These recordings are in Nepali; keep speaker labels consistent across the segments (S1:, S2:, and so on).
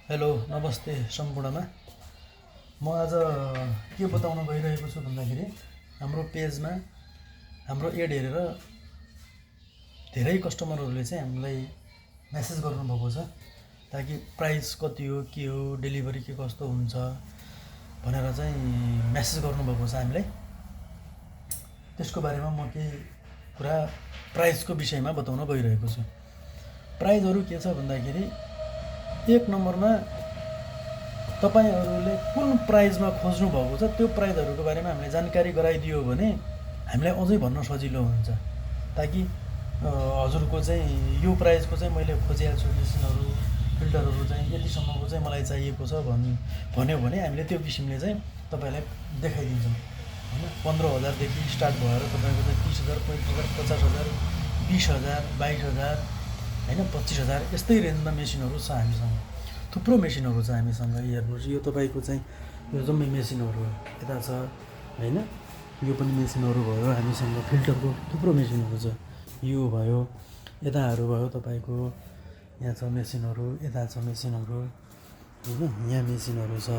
S1: हेलो नमस्ते सम्पूर्णमा। म आज के बताउन गइरहेको छु भन्दाखेरि हाम्रो पेजमा हाम्रो एड हेरेर धेरै कस्टमरहरूले चाहिँ हामीलाई मेसेज गर्नुभएको छ, ताकि प्राइस कति हो, के हो, डेलिभरी के कस्तो हुन्छ भनेर चाहिँ मेसेज गर्नुभएको छ हामीलाई। त्यसको बारेमा म केही कुरा प्राइसको विषयमा बताउन गइरहेको छु। प्राइसहरू के छ भन्दाखेरि, एक नम्बरमा तपाईहरुले कुन प्राइजमा खोज्नु भएको छ त्यो प्राइजहरूको बारेमा हामीले जानकारी गराइदियो भने हामीलाई अझै भन्न सजिलो हुन्छ, ताकि हजुरको चाहिँ यो प्राइजको चाहिँ मैले खोजेको छु, मेसिनहरू फिल्टरहरू चाहिँ यतिसम्मको चाहिँ मलाई चाहिएको छ भन्यो भने हामीले त्यो किसिमले चाहिँ तपाईलाई देखाइदिन्छौँ हैन। 15,000 देखि स्टार्ट भएर तपाईको चाहिँ 30,000, 35,000, 50,000, 20,000, 22,000 हैन, 25,000 यस्तै रेन्जमा मेसिनहरू छ हामीसँग। थुप्रो मेसिनहरू छ हामीसँग। हेर्नुहोस्, यो तपाईको चाहिँ यो जम्मै मेसिनहरू हो, यता छ हैन। यो पनि मेसिनहरू भयो हामीसँग। फिल्टरको थुप्रो मेसिनहरू छ। यो भयो, यताहरू भयो तपाईको, यहाँ छ मेसिनहरू, यता छ मेसिनहरू हैन, यहाँ मेसिनहरू छ।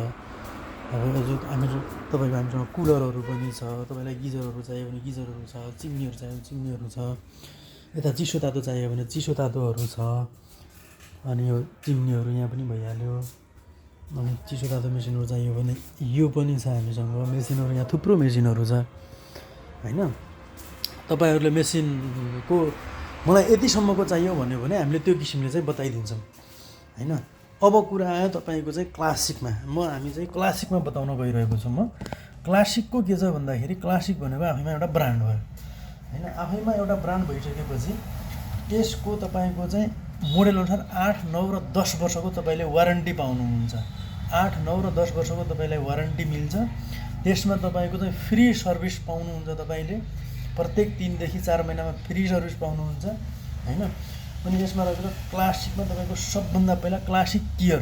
S1: अब हामीहरू तपाईको हामीसँग कुलरहरू पनि छ। तपाईलाई गिजरहरू चाहियो भने गिजरहरू छ, चिम्नीहरू चाहियो भने चिम्नीहरू छ। यता चिसो तातो चाहियो भने चिसो तातोहरू छ। अनि यो चिम्नीहरू यहाँ पनि भइहाल्यो। अनि चिसो तातो मेसिनहरू चाहियो भने यो पनि छ हामीसँग। मेसिनहरू यहाँ थुप्रो मेसिनहरू छ हैन। तपाईहरुले मेसिनको मलाई यतिसम्मको चाहियो भन्यो भने हामीले त्यो किसिमले चाहिँ बताइदिन्छौँ हैन। अब कुरा आयो तपाईको चाहिँ क्लासिकमा। हामी चाहिँ क्लासिकमा बताउन गइरहेको छु। म क्लासिकको के छ भन्दाखेरि, क्लासिक भनेको आफैमा एउटा ब्रान्ड भयो हैन। आफैमा एउटा ब्रान्ड भइसकेपछि यसको तपाईको चाहिँ मोडेल अनुसार 8, 9 र 10 वर्षको तपाईले वारेन्टी पाउनुहुन्छ। 8, 9 र 10 वर्षको तपाईलाई वारेन्टी मिल्छ। त्यसमा तपाईको चाहिँ फ्री सर्भिस पाउनुहुन्छ। तपाईले प्रत्येक 3 देखि 4 महिनामा फ्री सर्भिस पाउनुहुन्छ हैन। अनि यसमा रहेको क्लासिकमा तपाईको सबभन्दा पहिला क्लासिक केयर,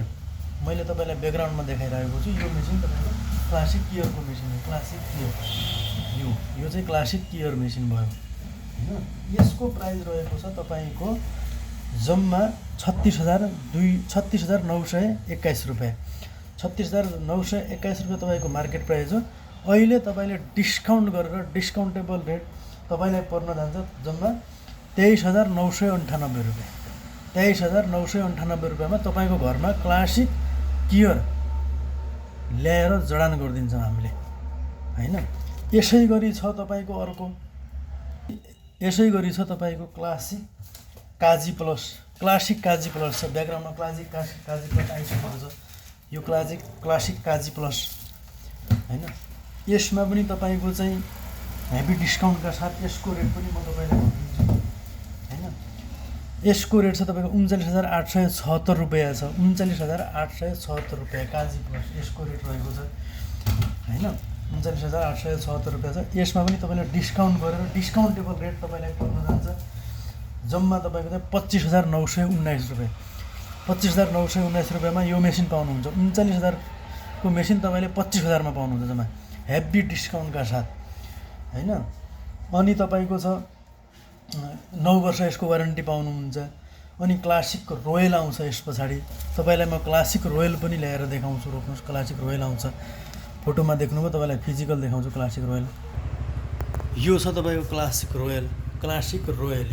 S1: मैले तपाईलाई ब्याकग्राउन्डमा देखाइरहेको छु। यो मेसिन तपाईको क्लासिक केयरको मेसिन हो। क्लासिक केयर यो चाहिँ क्लासिक केयर मेसिन भयो हैन। यसको प्राइस रहेको छ तपाईको जम्मा 36,921 रुपैयाँ। 36,921 रुपैयाँ तपाईको मार्केट प्राइस हो। अहिले तपाईले डिस्काउन्ट गरेर डिस्काउन्टेबल रेट तपाईलाई पर्न जान्छ जम्मा 23,998 रुपैयाँ। 23,998 रुपैयाँमा तपाईको घरमा क्लासिक केयर ल्याएर जडान गरिदिन्छौँ हामीले हैन। यसै गरी छ तपाईको अर्को, यसै गरी छ तपाईको क्लासिक काजी प्लस। क्लासिक काजी प्लस छ ब्याकग्राउन्डमा। क्लासिक काजी प्लस आइसकेको छ। यो क्लासिक काजी प्लस हैन। यसमा पनि तपाईको चाहिँ हेभी डिस्काउन्टका साथ यसको रेट पनि म तपाईलाई भनिदिन्छु हैन। यसको रेट छ तपाईको 39,876 रुपैयाँ छ। 39,876 रुपैयाँ काजी प्लस यसको रेट रहेको छ हैन। 39,876 रुपैयाँ छ। यसमा पनि तपाईले डिस्काउन्ट गरेर डिस्काउन्टेबल रेट तपाईलाई पर्न जान्छ जम्मा तपाईको चाहिँ 25,919 रुपैयाँ। 25,919 रुपैयाँमा यो मेसिन पाउनुहुन्छ। 39,000 को मेसिन तपाईले 25,000 मा पाउनुहुन्छ जम्मा हेभी डिस्काउन्टका साथ हैन। अनि तपाईको छ 9 वर्ष यसको वारेन्टी पाउनुहुन्छ। अनि क्लासिक रोयल आउँछ यस पछाडि। तपाईलाई म क्लासिक रोयल पनि ल्याएर देखाउँछु। रोक्नुस्, क्लासिक रोयल आउँछ। फोटोमा देख्नुभयो, तपाईलाई फिजिकल देखाउँछु क्लासिक रोयल। यो छ तपाईको क्लासिक रोयल। क्लासिक रोयल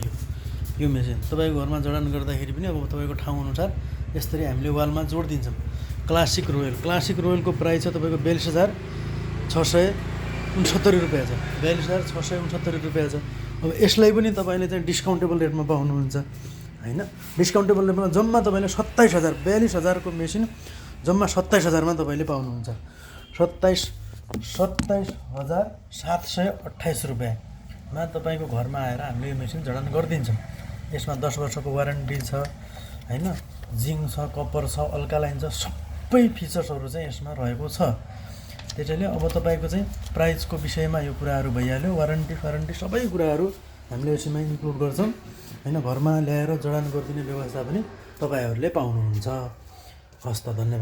S1: यो मेसिन तपाईको घरमा जडान गर्दाखेरि पनि अब तपाईको ठाउँ अनुसार यसरी हामीले वालमा जोडिदिन्छौँ। क्लासिक रोयलको प्राइस छ तपाईको 42,669 रुपैयाँ छ। 42,669 रुपैयाँ छ। अब यसलाई पनि तपाईले चाहिँ डिस्काउन्टेबल रेटमा पाउनुहुन्छ हैन। डिस्काउन्टेबल रेटमा जम्मा तपाईले 27,000, 42,000 को मेसिन जम्मा 27,000 मा तपाईले पाउनुहुन्छ। 27,728 रुपैयाँमा तपाईको घरमा आएर हामीले यो मेसिन जडान गरिदिन्छौँ। यसमा 10 वर्षको वारेन्टी छ हैन। जिङ्क छ, कपर छ, अल्कालाइन छ, सबै फिचर्सहरू चाहिँ यसमा रहेको छ। त्यसैले अब तपाईको चाहिँ प्राइसको विषयमा यो कुराहरू भइहाल्यो। वारेन्टी सबै कुराहरू हामीले यसमा इन्क्लुड गर्छौँ हैन। घरमा ल्याएर जडान गरिदिने व्यवस्था पनि तपाईहरुले पाउनुहुन्छ। हस् त, धन्यवाद।